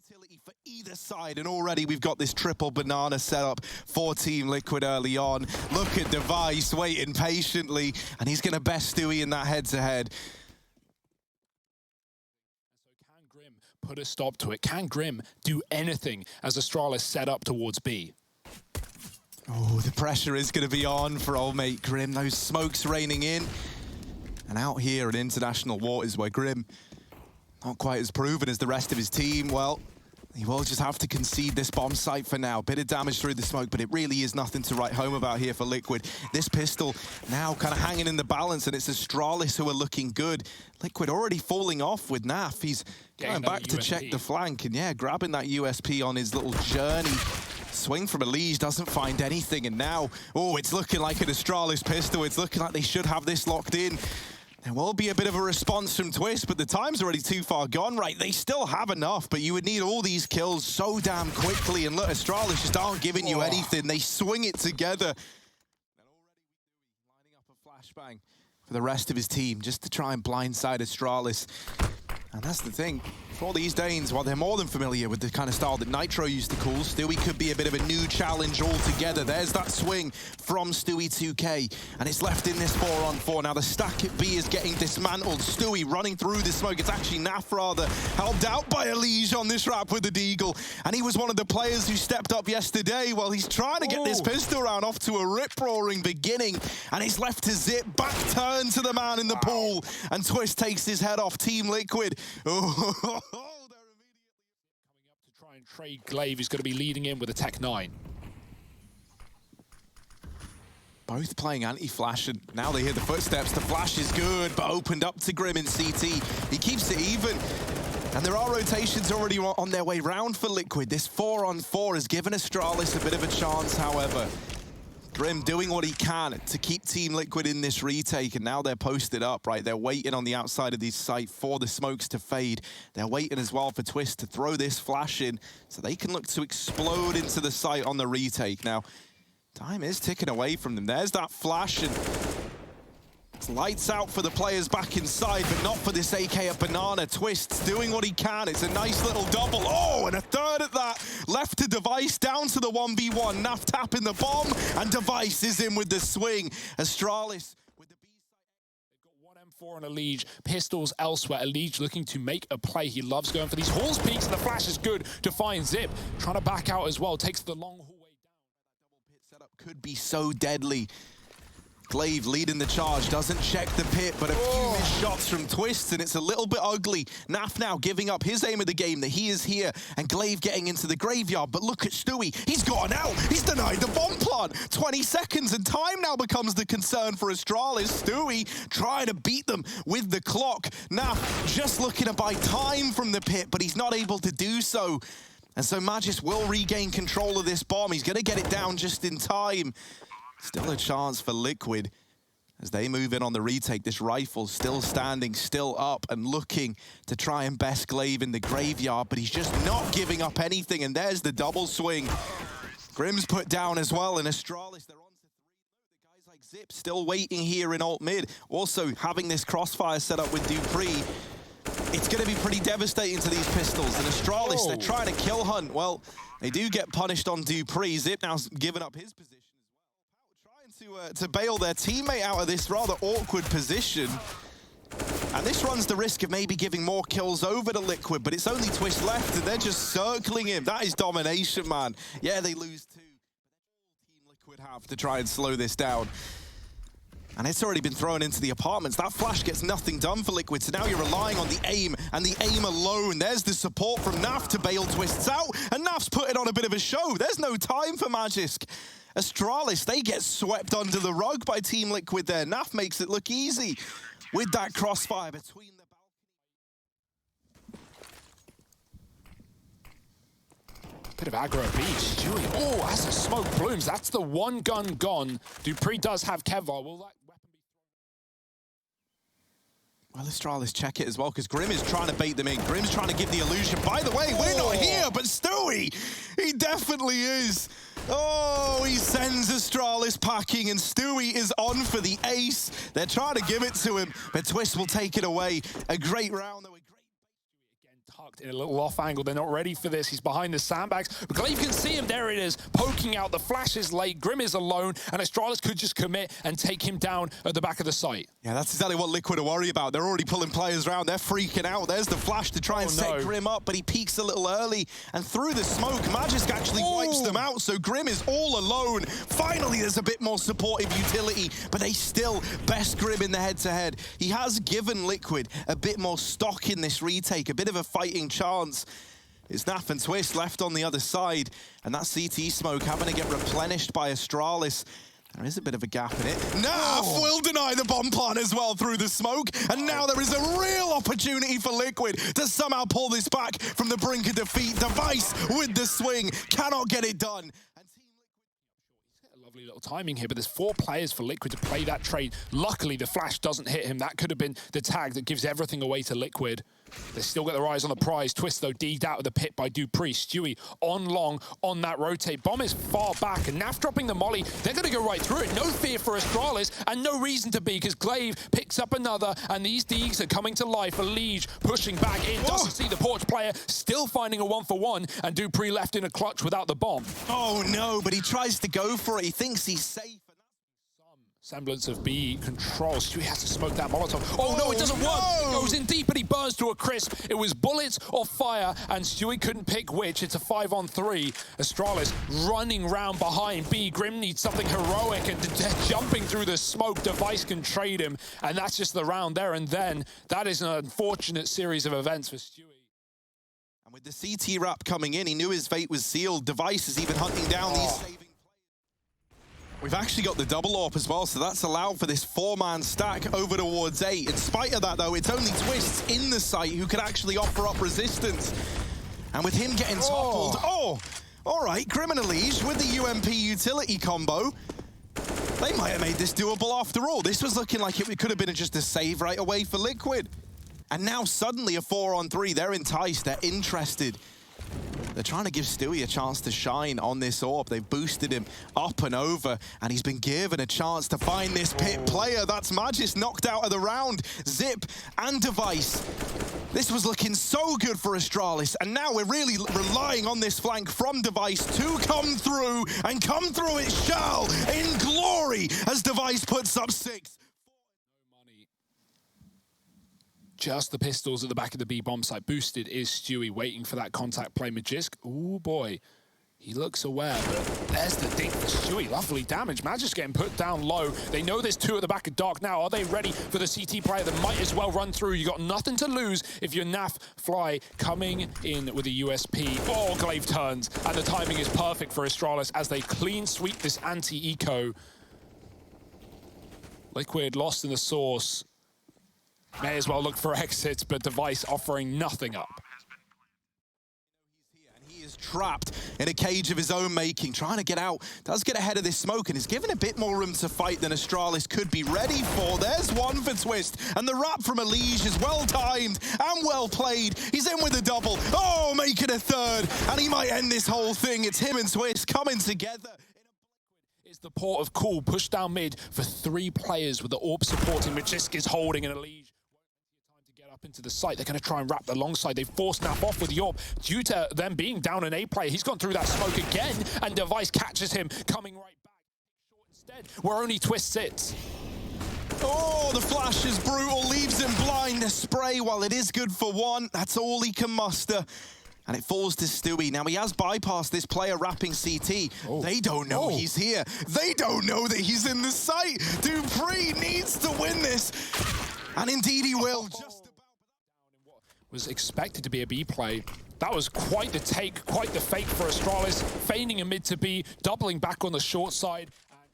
utility for either side, and already we've got this triple banana set up for Team Liquid early on. Look at Device waiting patiently, and he's going to best Stewie in that head-to-head. So can Grim put a stop to it? Can Grim do anything as Astralis set up towards B? Oh, the pressure is going to be on for old mate Grim. Those smokes raining in. And out here in international waters where Grim, not quite as proven as the rest of his team, well, he will just have to concede this bomb site for now. Bit of damage through the smoke, but it really is nothing to write home about here for Liquid. This pistol now kind of hanging in the balance, and it's Astralis who are looking good. Liquid already falling off with Naf. He's going back to check the flank, and yeah, grabbing that USP on his little journey. Swing from Elige, doesn't find anything, and now, oh, it's looking like an Astralis pistol. It's looking like they should have this locked in. There will be a bit of a response from Twist, but the time's already too far gone. Right, they still have enough, but you would need all these kills so damn quickly. And look, Astralis just aren't giving you anything. They swing it together. And already lining up a flashbang for the rest of his team just to try and blindside Astralis. And that's the thing. For these Danes, while they're more than familiar with the kind of style that Nitro used to call, Stewie could be a bit of a new challenge altogether. There's that swing from Stewie 2K, and it's left in this 4-on-4. Now the stack at B is getting dismantled. Stewie running through the smoke. It's actually Naf rather, helped out by Elige on this rap with the Deagle. And he was one of the players who stepped up yesterday. Well, he's trying to get this pistol round off to a rip-roaring beginning, and it's left to Zip. Back turn to the man in the pool, and Twist takes his head off. Team Liquid. Oh. They're immediately coming up to try and trade Glaive. He's going to be leading in with a Tech 9. Both playing anti-flash, and now they hear the footsteps. The flash is good, but opened up to Grim in CT. He keeps it even, and there are rotations already on their way round for Liquid. This 4-on-4 has given Astralis a bit of a chance, however. Grim doing what he can to keep Team Liquid in this retake, and now they're posted up, right? They're waiting on the outside of this site for the smokes to fade. They're waiting as well for Twist to throw this flash in so they can look to explode into the site on the retake. Now, time is ticking away from them. There's that flash, and it's lights out for the players back inside, but not for this AK at Banana. Twist's doing what he can. It's a nice little double. Oh, and a third at that. Left to Device, down to the 1v1. Naf tapping the bomb, and Device is in with the swing. Astralis with the B side. They've got 1 M4 on Elige. Pistols elsewhere. Elige looking to make a play. He loves going for these Halls peaks, and the flash is good to find Zip. Trying to back out as well. Takes the long hallway down. That double pit setup could be so deadly. Glaive leading the charge, doesn't check the pit, but a few missed shots from Twist, and it's a little bit ugly. Naf now giving up his aim of the game, that he is here, and Glaive getting into the graveyard, but look at Stewie. He's gotten out. He's denied the bomb plant. 20 seconds, and time now becomes the concern for Astralis. Stewie trying to beat them with the clock. Naf just looking to buy time from the pit, but he's not able to do so. And so Magis will regain control of this bomb. He's going to get it down just in time. Still a chance for Liquid as they move in on the retake. This rifle still standing, still up, and looking to try and best Glaive in the graveyard, but he's just not giving up anything, and there's the double swing. Grim's put down as well, and Astralis, they're on to 3. The guys like Zip still waiting here in alt mid. Also having this crossfire set up with Dupree. It's going to be pretty devastating to these pistols, and Astralis, they're trying to kill hunt. Well, they do get punished on Dupree. Zip now giving up his position. To bail their teammate out of this rather awkward position. And this runs the risk of maybe giving more kills over to Liquid, but it's only Twist left, and they're just circling him. That is domination, man. Yeah, they lose 2. Team Liquid have to try and slow this down. And it's already been thrown into the apartments. That flash gets nothing done for Liquid, so now you're relying on the aim, and the aim alone. There's the support from Naf to bail Twists out, and Naf's putting on a bit of a show. There's no time for Magisk. Astralis, they get swept under the rug by Team Liquid there. Naf makes it look easy with that crossfire between the balcony. Bit of aggro at beach. Stewie, oh, as the smoke blooms, that's the one gun gone. Dupree does have Kevlar. Will that weapon be thrown? Well, Astralis check it as well, because Grim is trying to bait them in. Grim's trying to give the illusion. By the way, we're not here, but Stewie, he definitely is. Oh, he sends Astralis packing, and Stewie is on for the ace. They're trying to give it to him, but Twist will take it away. A great round, though. Again, in a little off angle. They're not ready for this. He's behind the sandbags. But Glaive can see him. There it is. Poking out. The flash is late. Grim is alone. And Astralis could just commit and take him down at the back of the site. Yeah, that's exactly what Liquid are worried about. They're already pulling players around. They're freaking out. There's the flash to try and set Grim up, but he peeks a little early. And through the smoke, Magisk actually wipes them out. So Grim is all alone. Finally, there's a bit more supportive utility, but they still best Grim in the head-to-head. He has given Liquid a bit more stock in this retake, a bit of a fighting chance. It's Naf and Twist left on the other side, and that CT smoke having to get replenished by Astralis. There is a bit of a gap in it. Naf will deny the bomb plant as well through the smoke, and now there is a real opportunity for Liquid to somehow pull this back from the brink of defeat. Device with the swing, cannot get it done. Lovely little timing here, but there's 4 players for Liquid to play that trade. Luckily, the flash doesn't hit him. That could have been the tag that gives everything away to Liquid. They still got their eyes on the prize. Twist, though, digged out of the pit by Dupree. Stewie on long on that rotate. Bomb is far back, and Naf dropping the molly. They're going to go right through it. No fear for Astralis, and no reason to be, because Glaive picks up another, and these Deegs are coming to life. A Liege pushing back in. Doesn't see the Porch player. Still finding a 1-for-1, and Dupree left in a clutch without the bomb. Oh, no, but he tries to go for it. He thinks he's safe. Semblance of B control. Stewie has to smoke that Molotov. Oh no, it doesn't work. It goes in deep and he burns to a crisp. It was bullets or fire, and Stewie couldn't pick which. It's a 5-on-3. Astralis running round behind B. Grim needs something heroic, and jumping through the smoke. Device can trade him, and that's just the round there and then. That is an unfortunate series of events for Stewie. And with the CT wrap coming in, he knew his fate was sealed. Device is even hunting down these saving. We've actually got the double AWP as well, so that's allowed for this 4-man stack over towards A. In spite of that, though, it's only Twists in the site who could actually offer up resistance. And with him getting toppled, all right, Grim and Liege with the UMP utility combo. They might have made this doable after all. This was looking like it could have been just a save right away for Liquid. And now suddenly a 4-on-3, they're enticed, they're interested. They're trying to give Stewie a chance to shine on this AWP. They've boosted him up and over, and he's been given a chance to find this pit player. That's Magisk knocked out of the round. Zip and Device. This was looking so good for Astralis, and now we're really relying on this flank from Device to come through, and come through it shall in glory as Device puts up 6. Just the pistols at the back of the B bomb site. Boosted is Stewie, waiting for that contact play. Magisk, ooh boy, he looks aware, but there's the dink for Stewie. Lovely damage. Magisk getting put down low. They know there's 2 at the back of Dark now. Are they ready for the CT player that might as well run through? You got nothing to lose if you're Naf Fly coming in with a USP. Oh, Glaive turns, and the timing is perfect for Astralis as they clean sweep this anti-eco. Liquid lost in the source. May as well look for exits, but Device offering nothing up. And he is trapped in a cage of his own making, trying to get out. Does get ahead of this smoke and is given a bit more room to fight than Astralis could be ready for. There's one for Twist, and the wrap from Liege is well timed and well played. He's in with a double. Oh, make it a 3rd, and he might end this whole thing. It's him and Twist coming together. Is the port of Cool pushed down mid for 3 players with the AWP supporting. Magisk is holding an Liege. Up into the site. They're going to try and wrap the long side. They force Naf off with AWP due to them being down an A player. He's gone through that smoke again, and Device catches him coming right back. Short instead, where only Twist sits. Oh, the flash is brutal, leaves him blind. A spray, while it is good for 1, that's all he can muster. And it falls to Stewie. Now, he has bypassed this player wrapping CT. They don't know he's here. They don't know that he's in the site. Dupree needs to win this. And indeed he will. Was expected to be a B play. That was quite the take, quite the fake for Astralis, feigning a mid to B, doubling back on the short side, and trading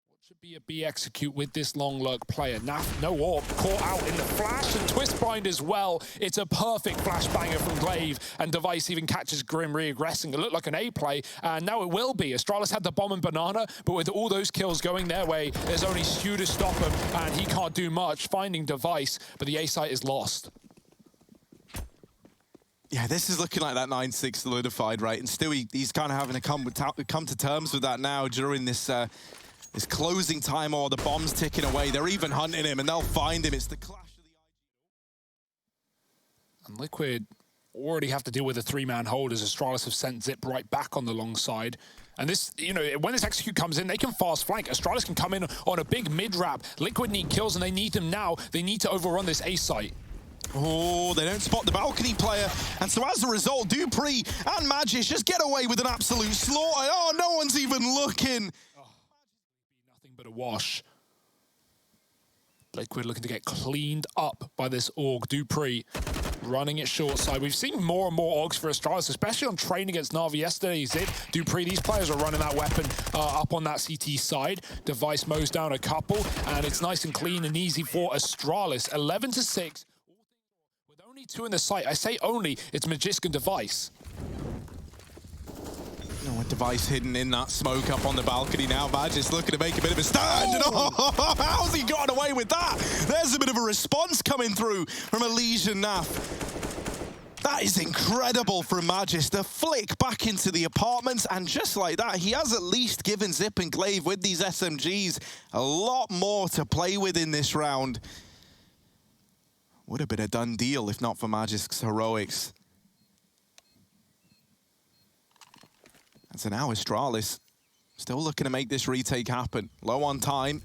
what should be a B execute with this long lurk player. Naf, no AWP, caught out in the flash, and Twist blind as well. It's a perfect flash banger from Glaive, and Device even catches Grim re-aggressing. It looked like an A play, and now it will be. Astralis had the bomb and banana, but with all those kills going their way, there's only Stu to stop him, and he can't do much, finding Device, but the A site is lost. Yeah, this is looking like that 9-6 solidified, right? And Stewie, he's kind of having to come to terms with that now during this this closing time, or the bomb's ticking away. They're even hunting him, and they'll find him. It's the clash of the And Liquid already have to deal with a three-man hold as Astralis have sent Zip right back on the long side. And this, you know, when this execute comes in, they can fast flank. Astralis can come in on a big mid-wrap. Liquid need kills, and they need them now. They need to overrun this A site. Oh, they don't spot the balcony player. And so as a result, Dupree and Magis just get away with an absolute slaughter. Oh, no one's even looking. Oh, nothing but a wash. Liquid looking to get cleaned up by this Org. Dupree running it short side. We've seen more and more Orgs for Astralis, especially on training against Na'Vi yesterday. Zip, Dupree, these players are running that weapon up on that CT side. Device mows down a couple, and it's nice and clean and easy for Astralis. 11-6. With only two in the site. I say only, it's Magisk and Device. Oh, a Device hidden in that smoke up on the balcony now. Magis looking to make a bit of a stand. Oh, how's he gotten away with that? There's a bit of a response coming through from Elysian Naf. That is incredible from Magis. The flick back into the apartments, and just like that, he has at least given Zip and Glaive with these SMGs a lot more to play with in this round. Would have been a done deal if not for Magisk's heroics. And so now Astralis still looking to make this retake happen. Low on time,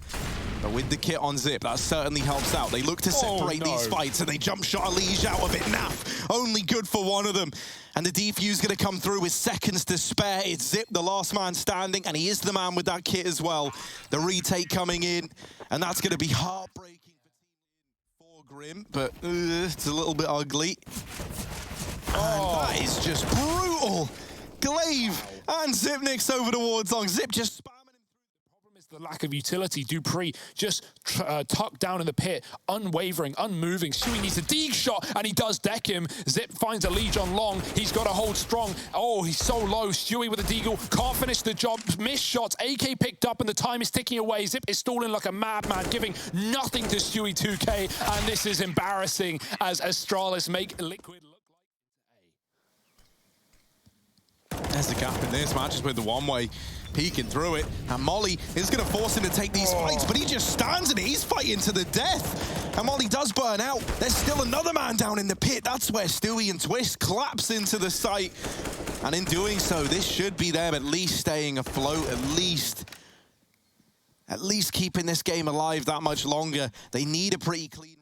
but with the kit on Zip, that certainly helps out. They look to separate these fights, and they jump shot Elige out of it. Naf, only good for one of them. And the defuse going to come through with seconds to spare. It's Zip, the last man standing, and he is the man with that kit as well. The retake coming in, and that's going to be heartbreaking for Grim, but it's a little bit ugly. And that is just brutal. Glaive and Zipnik's over towards Long. Zip just spamming him through. The problem is the lack of utility. Dupree just tucked down in the pit, unwavering, unmoving. Stewie needs a dig shot, and he does deck him. Zip finds a Liege on Long. He's got to hold strong. Oh, he's so low. Stewie with a deagle, can't finish the job. Missed shots. AK picked up, and the time is ticking away. Zip is stalling like a madman, giving nothing to Stewie 2K, and this is embarrassing as Astralis make Liquid look. There's a gap in this. Matches with the one-way, peeking through it. And Molly is going to force him to take these fights, but he just stands in it. He's fighting to the death. And Molly does burn out. There's still another man down in the pit. That's where Stewie and Twist collapse into the site. And in doing so, this should be them at least staying afloat, at least keeping this game alive that much longer. They need a pretty clean round.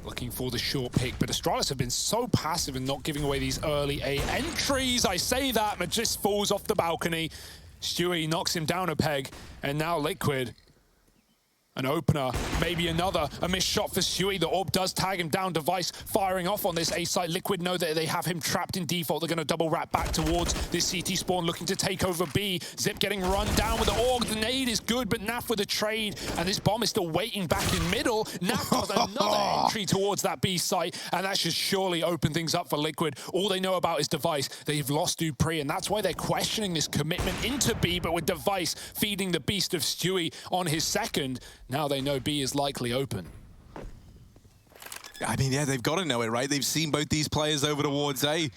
Looking for the short pick, but Astralis have been so passive in not giving away these early A entries. I say that, Magis falls off the balcony. Stewie knocks him down a peg, and now Liquid. An opener, maybe another. A missed shot for Stewie. The orb does tag him down. Device firing off on this A site. Liquid know that they have him trapped in default. They're going to double wrap back towards this CT spawn, looking to take over B. Zip getting run down with the orb. The nade is good, but Naf with a trade. And this bomb is still waiting back in middle. Naf does another entry towards that B site, and that should surely open things up for Liquid. All they know about is Device. They've lost Dupree, and that's why they're questioning this commitment into B, but with Device feeding the beast of Stewie on his second, now they know B is likely open. I mean, yeah, they've got to know it, right? They've seen both these players over towards A.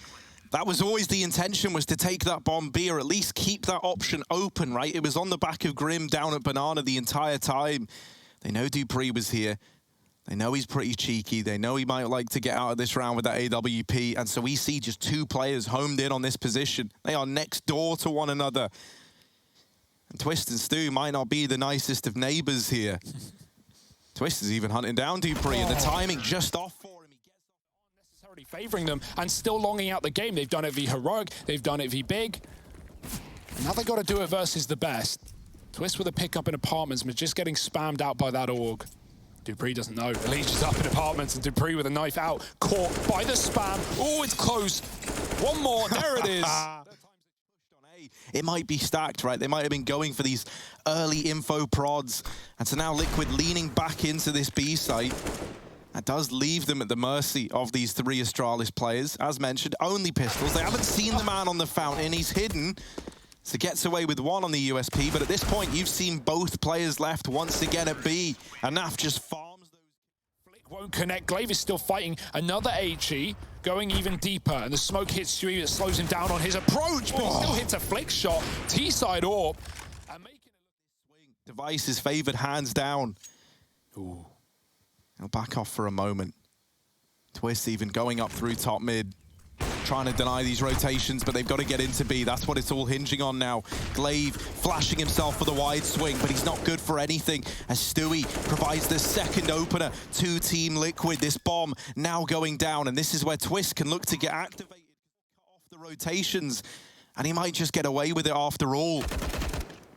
That was always the intention, was to take that bomb B, or at least keep that option open, right? It was on the back of Grim down at Banana the entire time. They know Dupree was here. They know he's pretty cheeky. They know he might like to get out of this round with that AWP. And so we see just two players homed in on this position. They are next door to one another. And Twist and Stu might not be the nicest of neighbors here. Twist is even hunting down Dupree, and the timing just off for him. He gets off, necessarily favoring them and still longing out the game. They've done it v Heroic, they've done it v Big. Now they got to do it versus the best. Twist with a pickup in apartments, but just getting spammed out by that org. Dupree doesn't know. Elige is up in apartments, and Dupree with a knife out, caught by the spam. Oh, it's close. One more, there it is. It might be stacked, right? They might have been going for these early info prods. And so now Liquid leaning back into this B site. That does leave them at the mercy of these three Astralis players. As mentioned, only pistols. They haven't seen the man on the fountain. He's hidden. So gets away with one on the USP. But at this point, you've seen both players left once again at B. And Naf just farms those. Flick won't connect. Glaive is still fighting. Another HE. Going even deeper, and the smoke hits Stewie. It slows him down on his approach, but he still hits a flick shot. T-side orb. And making it look swing. Device is favored hands down. Ooh. He'll back off for a moment. Twist even going up through top mid, trying to deny these rotations, but they've got to get into B. That's what it's all hinging on now. Glaive flashing himself for the wide swing, but he's not good for anything as Stewie provides the second opener to Team Liquid. This bomb now going down, and this is where Twist can look to get activated, cut off the rotations, and he might just get away with it after all.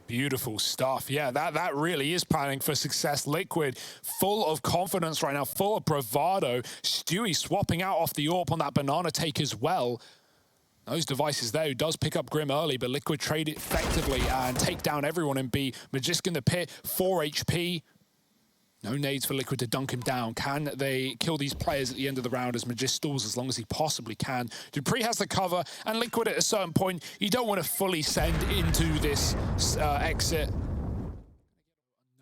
Beautiful stuff. Yeah, that really is planning for success. Liquid, full of confidence right now, full of bravado. Stewie swapping out off the AWP on that banana take as well. Those devices there, who does pick up Grim early, but Liquid trade it effectively and take down everyone in B. Magisk in the pit, 4 HP. No nades for Liquid to dunk him down. Can they kill these players at the end of the round as Magisk stalls as long as he possibly can? dupreeh has the cover, and Liquid at a certain point, you don't want to fully send into this exit.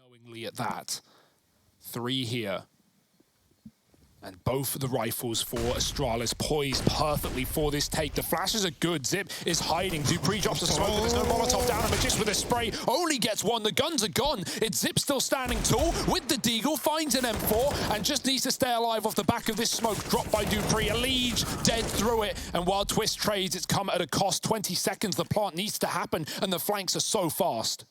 Unknowingly at that. 3 here. And both of the rifles for Astralis poised perfectly for this take. The flashes are good. Zip is hiding. dupreeh drops the smoke, but there's no Molotov down. And Magisk with a spray only gets one. The guns are gone. It's Zip still standing tall with the Deagle. Finds an M4 and just needs to stay alive off the back of this smoke. Dropped by dupreeh. A Liege dead through it. And while Twist trades, it's come at a cost. 20 seconds. The plant needs to happen. And the flanks are so fast.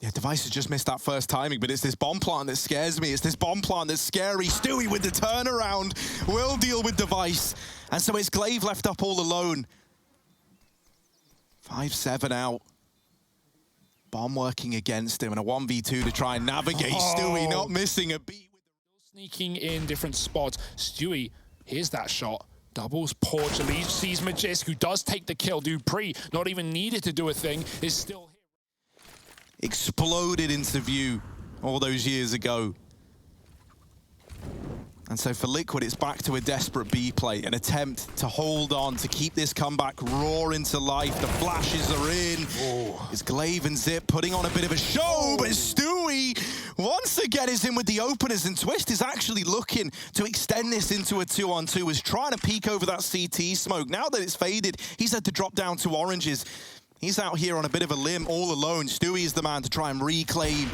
Yeah, Device has just missed that first timing, but it's this bomb plant that scares me. It's this bomb plant that's scary. Stewie with the turnaround will deal with Device. And so it's Glaive left up all alone. 5-7 out. Bomb working against him and a 1v2 to try and navigate. Stewie not missing a beat. Sneaking in different spots. Stewie, here's that shot. Doubles porch. Liege sees Magisk, who does take the kill. dupreeh, not even needed to do a thing, is still here. Exploded into view all those years ago. And so for Liquid, it's back to a desperate B play, an attempt to hold on, to keep this comeback roar into life. The flashes are in. It's Glaive and Zip putting on a bit of a show, but Stewie once again is in with the openers, and Twist is actually looking to extend this into a 2-on-2, was trying to peek over that CT smoke. Now that it's faded, he's had to drop down to oranges. He's out here on a bit of a limb all alone. Stewie is the man to try and reclaim.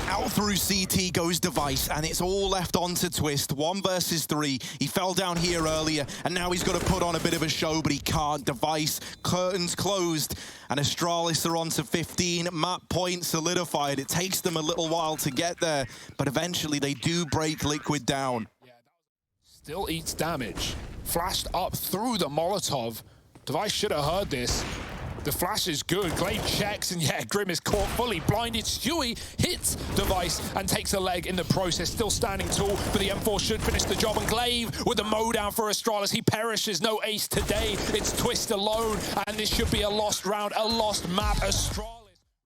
Out through CT goes Device, and it's all left onto Twist. 1 versus 3. He fell down here earlier, and now he's got to put on a bit of a show, but he can't. Device, curtains closed, and Astralis are on to 15. Map point solidified. It takes them a little while to get there, but eventually they do break Liquid down. Still eats damage. Flashed up through the Molotov. Device should have heard this. The flash is good. Glaive checks, and yeah, Grim is caught fully blinded. Stewie hits Device and takes a leg in the process. Still standing tall, but the M4 should finish the job. And Glaive with the mow down for Astralis. He perishes. No ace today. It's Twist alone, and this should be a lost round, a lost map. Astralis.